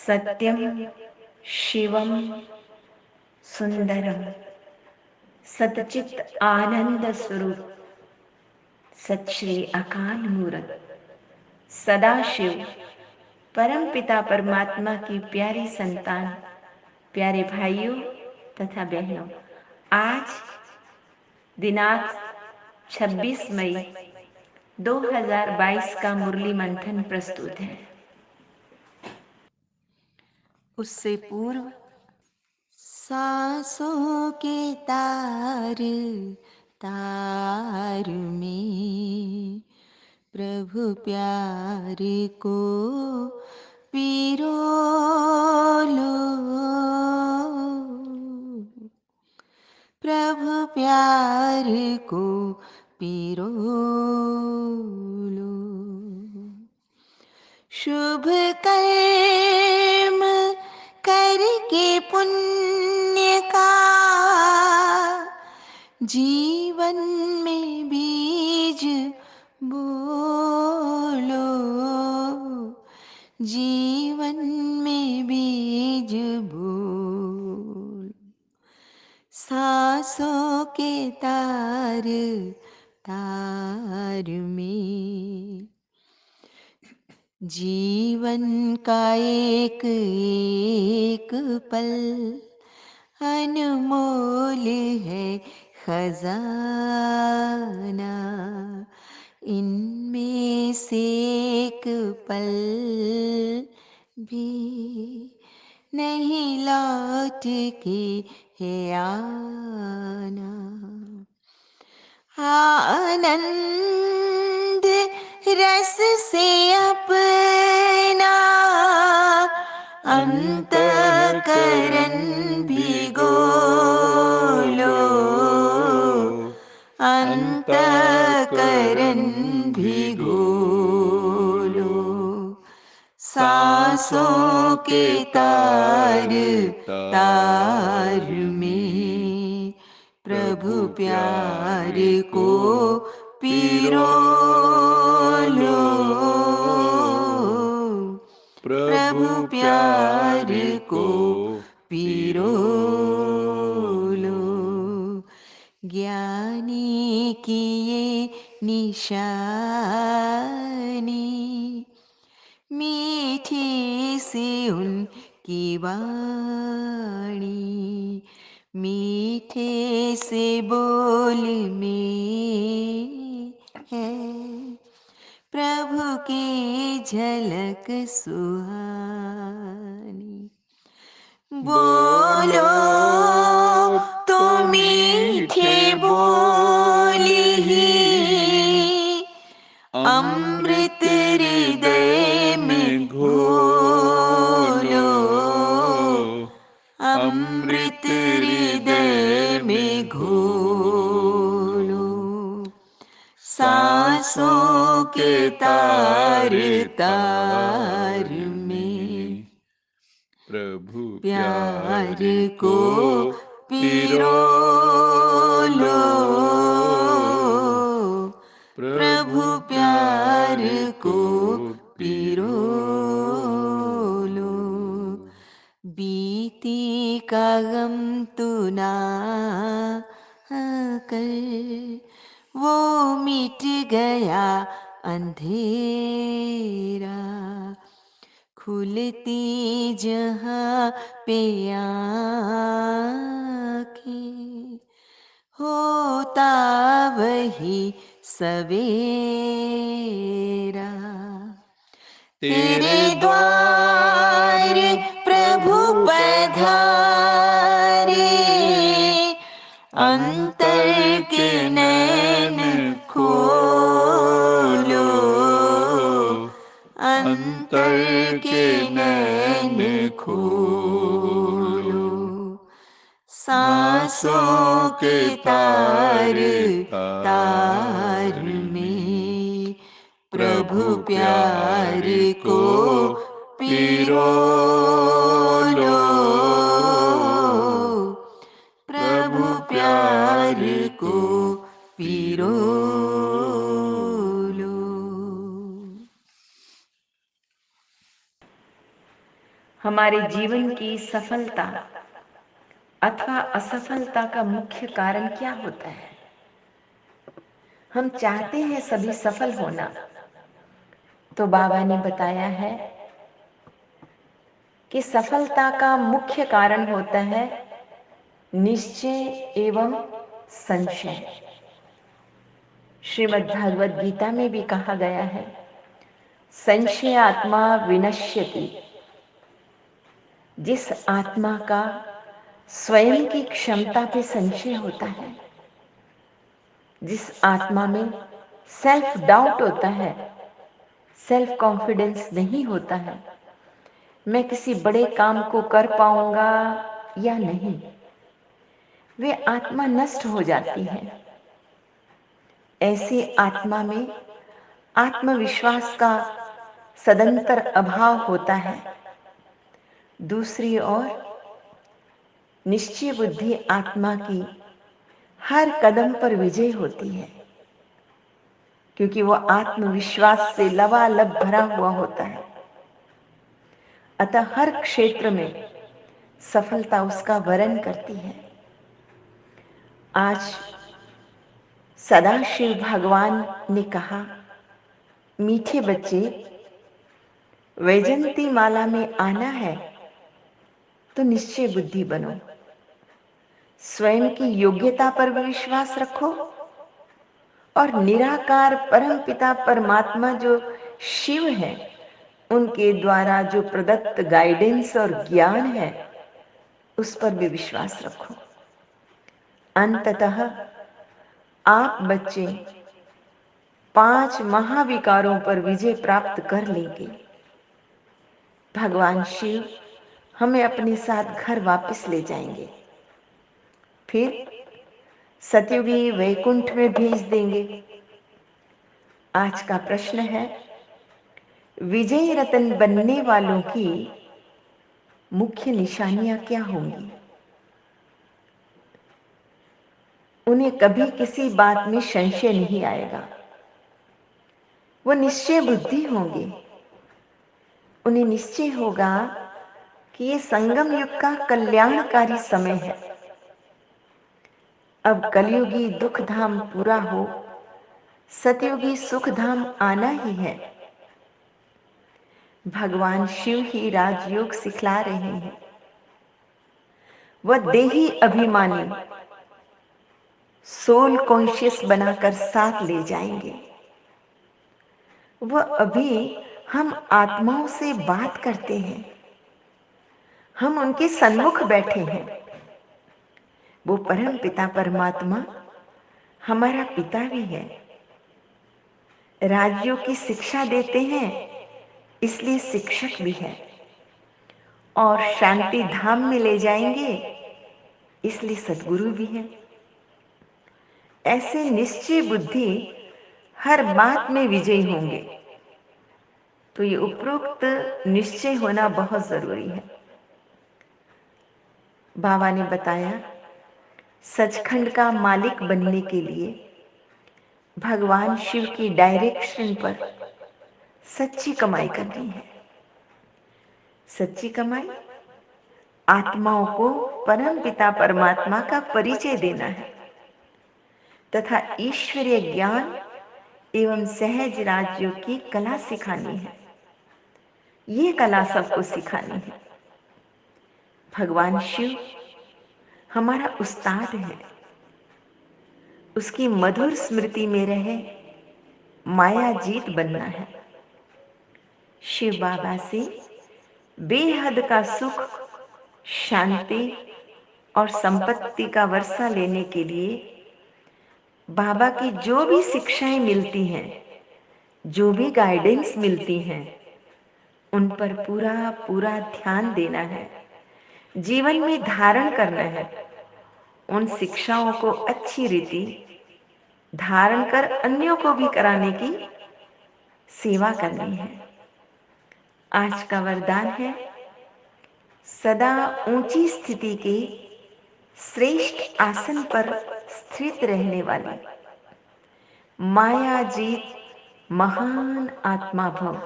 सत्यम शिवम सुंदरम सतचित आनंद स्वरूप सत श्री अकाल मूरत सदाशिव परम पिता परमात्मा की प्यारी संतान, प्यारे भाइयों तथा बहनों, आज दिनांक 26 मई 2022 का मुरली मंथन प्रस्तुत है। उससे पूर्व सांसों के तार तार में प्रभु प्यार को पिरो लो, प्रभु प्यार को पिरो लो। शुभ कर्म करके पुण्य का जीवन में बीज बोलो, जीवन में बीज बोल। सांसों के तार तार में जीवन का एक एक पल अनमोल है खजाना, इनमें से एक पल भी नहीं लौट के है आना। आनंद रस से अपना अंतःकरण भिगो लो, अंतःकरण भिगो लो। सांसों के तार तार में प्रभु प्यार को पिरो लो, प्रभु प्यार को पिरो लो। ज्ञानी की ये निशानी, मीठी सी उनकी वाणी, मीठे से बोल में है प्रभु की झलक सुहानी। बोलो तो मीठे बोल ही अमृत हृदय में घोलो, अमृत हृदय में घोलो। सांसों के तार तार में प्रभु प्यार को पिरो लो, प्रभु प्यार को पिरो लो। बीती का गम तू ना कर, वो मिट गया अंधेरा, खुलती जहाँ पे आँखें होता वही सवेरा। तेरे द्वार प्रभु पधारे, अंतर के नैन खोलो, अंतर के नैन खोलो। सांसों के तार तार में प्रभु प्यार को पिरो लो, प्रभु प्यार को पिरो लो। हमारे जीवन की सफलता अथवा असफलता का मुख्य कारण क्या होता है? हम चाहते हैं सभी सफल होना, तो बाबा ने बताया है कि सफलता का मुख्य कारण होता है निश्चय एवं संशय। श्रीमद् भागवत गीता में भी कहा गया है, संशय आत्मा विनश्यति। जिस आत्मा का स्वयं की क्षमता पे संशय होता है, जिस आत्मा में सेल्फ डाउट होता है, सेल्फ कॉन्फिडेंस नहीं होता है, मैं किसी बड़े काम को कर पाऊंगा या नहीं, वे आत्मा नष्ट हो जाती है। ऐसी आत्मा में आत्मविश्वास का सदंतर अभाव होता है। दूसरी ओर निश्चय बुद्धि आत्मा की हर कदम पर विजय होती है, क्योंकि वह आत्मविश्वास से लबालब भरा हुआ होता है। अतः हर क्षेत्र में सफलता उसका वरण करती है। आज सदाशिव भगवान ने कहा, मीठे बच्चे, वैजंती माला में आना है तो निश्चय बुद्धि बनो, स्वयं की योग्यता पर विश्वास रखो और निराकार परम पिता परमात्मा जो शिव है, उनके द्वारा जो प्रदत्त गाइडेंस और ज्ञान है, उस पर भी विश्वास रखो। अंततः आप बच्चे 5 महाविकारों पर विजय प्राप्त कर लेंगे। भगवान शिव हमें अपने साथ घर वापस ले जाएंगे, फिर सतयुगी वैकुंठ में भेज देंगे। आज का प्रश्न है, विजय रतन बनने वालों की मुख्य निशानियां क्या होंगी? उन्हें कभी किसी बात में संशय नहीं आएगा, वो निश्चय बुद्धि होंगे। उन्हें निश्चय होगा कि ये संगम युग का कल्याणकारी समय है। अब कलयुगी दुख धाम पूरा हो, सतयुगी सुख धाम आना ही है। भगवान शिव ही राजयोग सिखला रहे हैं। वह देही अभिमानी सोल कॉन्शियस बनाकर साथ ले जाएंगे। वह अभी हम आत्माओं से बात करते हैं, हम उनके सन्मुख बैठे हैं। वो परम पिता परमात्मा हमारा पिता भी है। राजयोग की शिक्षा देते हैं, इसलिए शिक्षक भी है। और शांति धाम में ले जाएंगे, इसलिए सद्गुरु भी है। ऐसे निश्चय बुद्धि हर बात में विजयी होंगे। तो ये उपरोक्त निश्चय होना बहुत जरूरी है। बाबा ने बताया, सचखंड का मालिक बनने के लिए भगवान शिव की डायरेक्शन पर सच्ची कमाई करनी है। सच्ची कमाई आत्माओं को परम पिता परमात्मा का परिचय देना है तथा ईश्वरीय ज्ञान एवं सहज राजयोग की कला सिखानी है। ये कला सबको सिखानी है। भगवान शिव हमारा उस्ताद है। उसकी मधुर स्मृति में रहे माया जीत बनना है। शिव बाबा से बेहद का सुख, शांति और संपत्ति का वर्षा लेने के लिए बाबा की जो भी शिक्षाएं मिलती हैं, जो भी गाइडेंस मिलती हैं, उन पर पूरा पूरा ध्यान देना है, जीवन में धारण करना है। उन शिक्षाओं को अच्छी रीति धारण कर अन्यों को भी कराने की सेवा करनी है। आज का वरदान है, सदा ऊंची स्थिति के श्रेष्ठ आसन पर स्थित रहने वाली माया जीत महान आत्मा भव।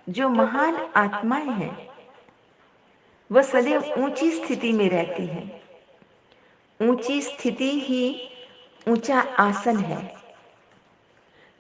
जो महान आत्माएं हैं, वह सदैव ऊंची स्थिति में रहती है। ऊंची स्थिति ही ऊंचा आसन है।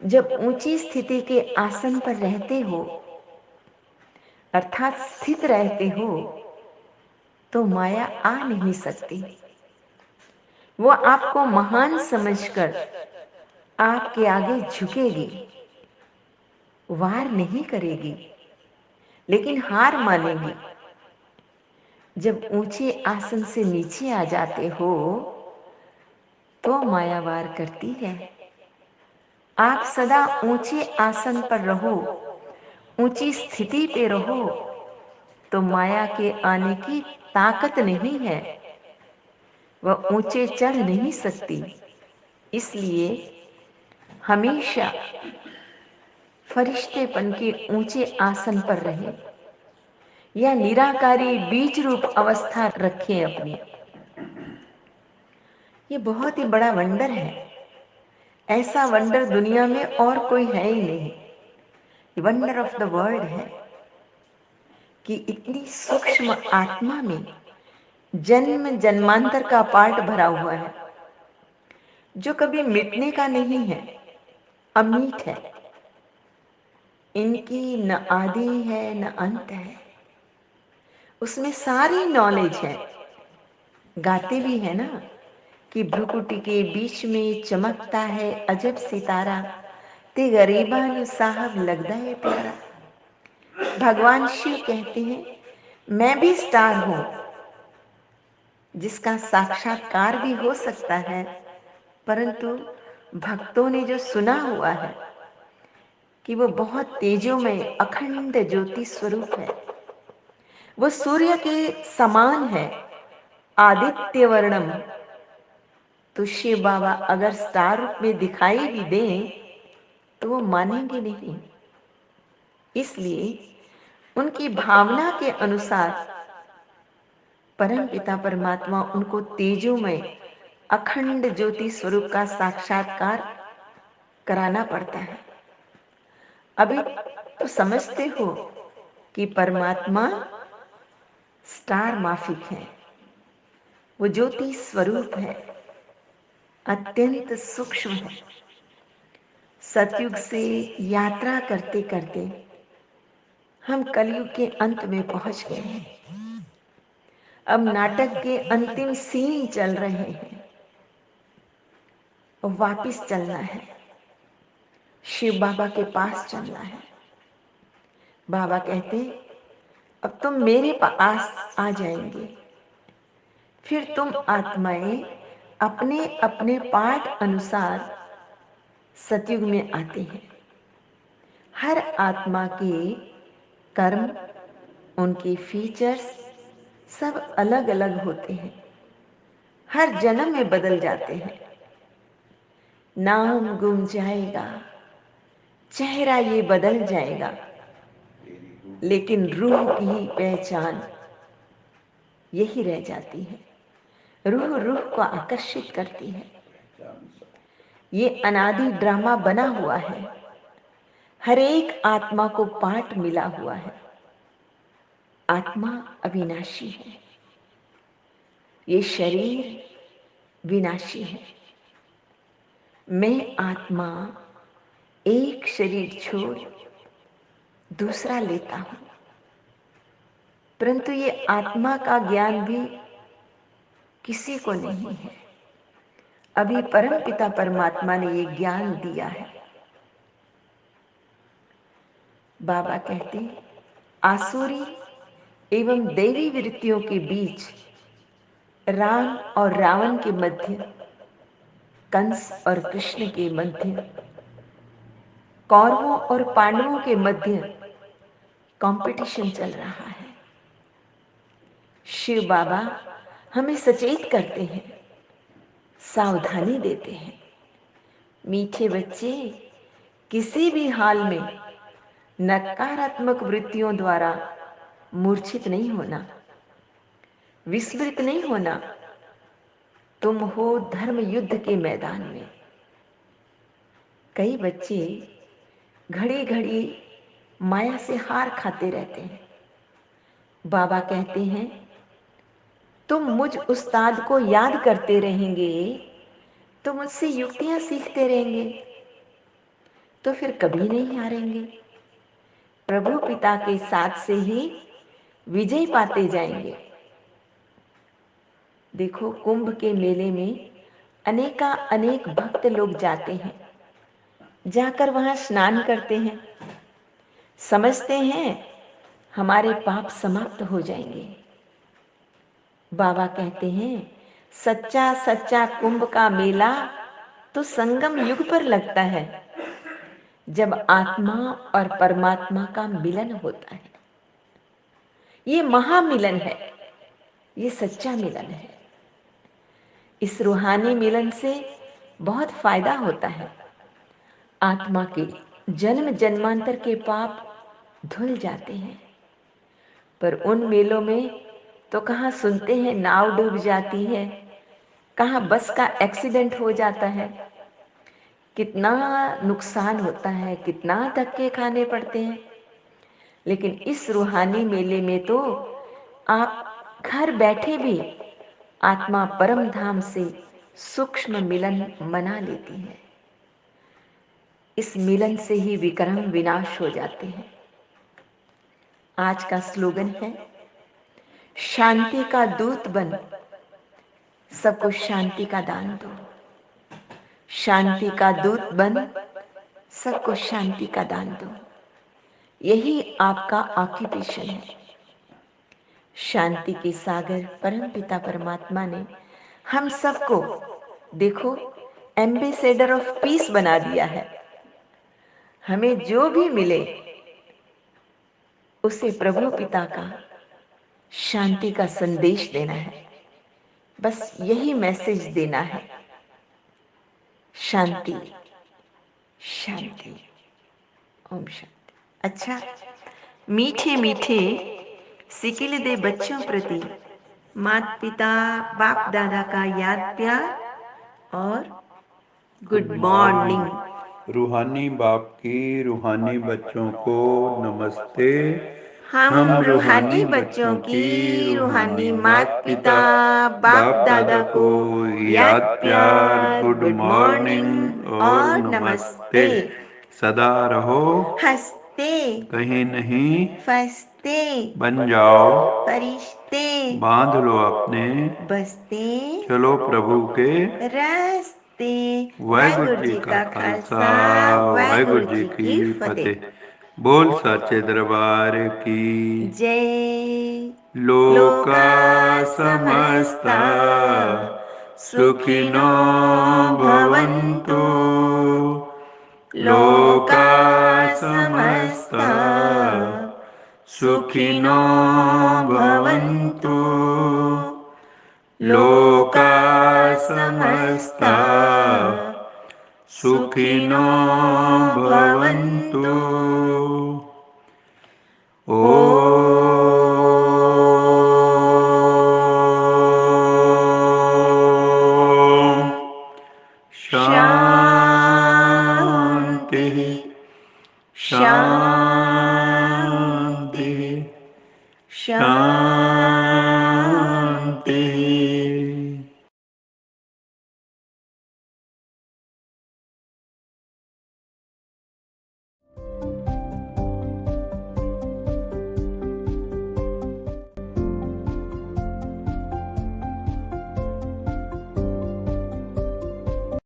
जब ऊंची स्थिति के आसन पर रहते हो, अर्थात स्थित रहते हो, तो माया आ नहीं सकती। वो आपको महान समझकर आपके आगे झुकेगी, वार नहीं करेगी, लेकिन हार मानेगी। जब ऊंचे आसन से नीचे आ जाते हो तो माया वार करती है। आप सदा ऊंचे आसन पर रहो, ऊंची स्थिति पे रहो, तो माया के आने की ताकत नहीं है। वह ऊंचे चढ़ नहीं सकती। इसलिए हमेशा फरिश्तेपन के ऊंचे आसन पर रहे या निराकारी बीज रूप अवस्था रखें अपनी। ये बहुत ही बड़ा वंडर है। ऐसा वंडर दुनिया में और कोई है ही नहीं। वंडर ऑफ द वर्ल्ड है कि इतनी सूक्ष्म आत्मा में जन्म जन्मांतर का पार्ट भरा हुआ है, जो कभी मिटने का नहीं है, अमीट है। इनकी न आदि है न अंत है। उसमें सारी नॉलेज है। गाते भी है ना कि भ्रुकुटी के बीच में चमकता है अजब सितारा, ते गरीबा ने साहब लगता है प्यारा। भगवान शिव कहते हैं, मैं भी स्टार हूं, जिसका साक्षात्कार भी हो सकता है, परंतु भक्तों ने जो सुना हुआ है कि वो बहुत तेजोमय अखंड ज्योति स्वरूप है। वो सूर्य के समान है, आदित्य वर्णम। तो शिव बाबा अगर स्टार रूप में दिखाई भी दें तो वो मानेंगे नहीं। इसलिए उनकी भावना के अनुसार परमपिता परमात्मा उनको तेजोमय अखंड ज्योति स्वरूप का साक्षात्कार कराना पड़ता है। अभी तो समझते हो कि परमात्मा स्टार माफिक है, वो ज्योति स्वरूप है, अत्यंत सूक्ष्म है। सतयुग से यात्रा करते करते हम कलयुग के अंत में पहुंच गए हैं। अब नाटक के अंतिम सीन चल रहे हैं और वापिस चलना है। शिव बाबा के पास चलना है। बाबा कहते, अब तुम मेरे पास आ जाएंगे। फिर तुम आत्माएं अपने अपने पाठ अनुसार सतयुग में आते हैं। हर आत्मा के कर्म, उनके फीचर्स सब अलग अलग होते हैं। हर जन्म में बदल जाते हैं। नाम गुम जाएगा, चेहरा ये बदल जाएगा, लेकिन रूह की पहचान यही रह जाती है। रूह रूह को आकर्षित करती है। ये अनादि ड्रामा बना हुआ है। हर एक आत्मा को पाठ मिला हुआ है। आत्मा अविनाशी है, ये शरीर विनाशी है। मैं आत्मा एक शरीर छोड़ दूसरा लेता हूं, परंतु ये आत्मा का ज्ञान भी किसी को नहीं है। अभी परमपिता परमात्मा ने ये ज्ञान दिया है। बाबा कहते, आसुरी एवं देवी वृत्तियों के बीच, राम और रावण के मध्य, कंस और कृष्ण के मध्य, कौरवों और पांडवों के मध्य कंपटीशन चल रहा है। शिव बाबा हमें सचेत करते हैं, सावधानी देते हैं। मीठे बच्चे, किसी भी हाल में नकारात्मक वृत्तियों द्वारा मूर्छित नहीं होना, विस्मृत नहीं होना। तुम हो धर्म युद्ध के मैदान में। कई बच्चे घड़ी घड़ी माया से हार खाते रहते हैं। बाबा कहते हैं तुम मुझ उस्ताद को याद करते रहेंगे तो मुझसे युक्तियां सीखते रहेंगे तो फिर कभी नहीं हारेंगे। प्रभु पिता के साथ से ही विजय पाते जाएंगे। देखो कुंभ के मेले में अनेक भक्त लोग जाते हैं, जाकर वहां स्नान करते हैं, समझते हैं हमारे पाप समाप्त हो जाएंगे। बाबा कहते हैं सच्चा सच्चा कुंभ का मेला तो संगम युग पर लगता है, जब आत्मा और परमात्मा का मिलन होता है। ये महामिलन है, ये सच्चा मिलन है। इस रूहानी मिलन से बहुत फायदा होता है। आत्मा के जन्म जन्मांतर के पाप धुल जाते हैं। पर उन मेलों में तो कहाँ सुनते हैं नाव डूब जाती है, कहाँ बस का एक्सीडेंट हो जाता है, कितना नुकसान होता है, कितना धक्के खाने पड़ते हैं। लेकिन इस रूहानी मेले में तो आप घर बैठे भी आत्मा परम धाम से सूक्ष्म मिलन मना लेती है। इस मिलन से ही विक्रम विनाश हो जाते हैं। आज का स्लोगन है शांति का दूत बन, सबको शांति का दान दो। शांति का दूत बन, सबको शांति का दान दो। यही आपका ऑक्यूपेशन है। शांति के सागर परमपिता परमात्मा ने हम सबको देखो एम्बेसडर ऑफ पीस बना दिया है। हमें जो भी मिले उसे प्रभु पिता का शांति का संदेश देना है, बस यही मैसेज देना है। शांति शांति, ओम शांति। अच्छा, मीठे मीठे सिकिल दे बच्चों प्रति माता पिता बाप दादा का याद प्यार और गुड मॉर्निंग। रूहानी बाप की रूहानी बच्चों को नमस्ते। हम रूहानी बच्चों की रूहानी माता पिता बाप दादा को याद प्यार, गुड मॉर्निंग और नमस्ते। सदा रहो हंसते, कहीं नहीं फंसते, बन जाओ फरिश्ते, बांध लो अपने बसते चलो प्रभु के रास्ते। वाहिगुरु जी का खालसा वाहिगुरु जी की फतेह। बोल सच्चे दरबार की जय। लोका समस्ता सुखिनो भवन्तु। लोका समस्ता सुखिनो भवन्तु। लोका समस्ता सुखिनो भवन्तु।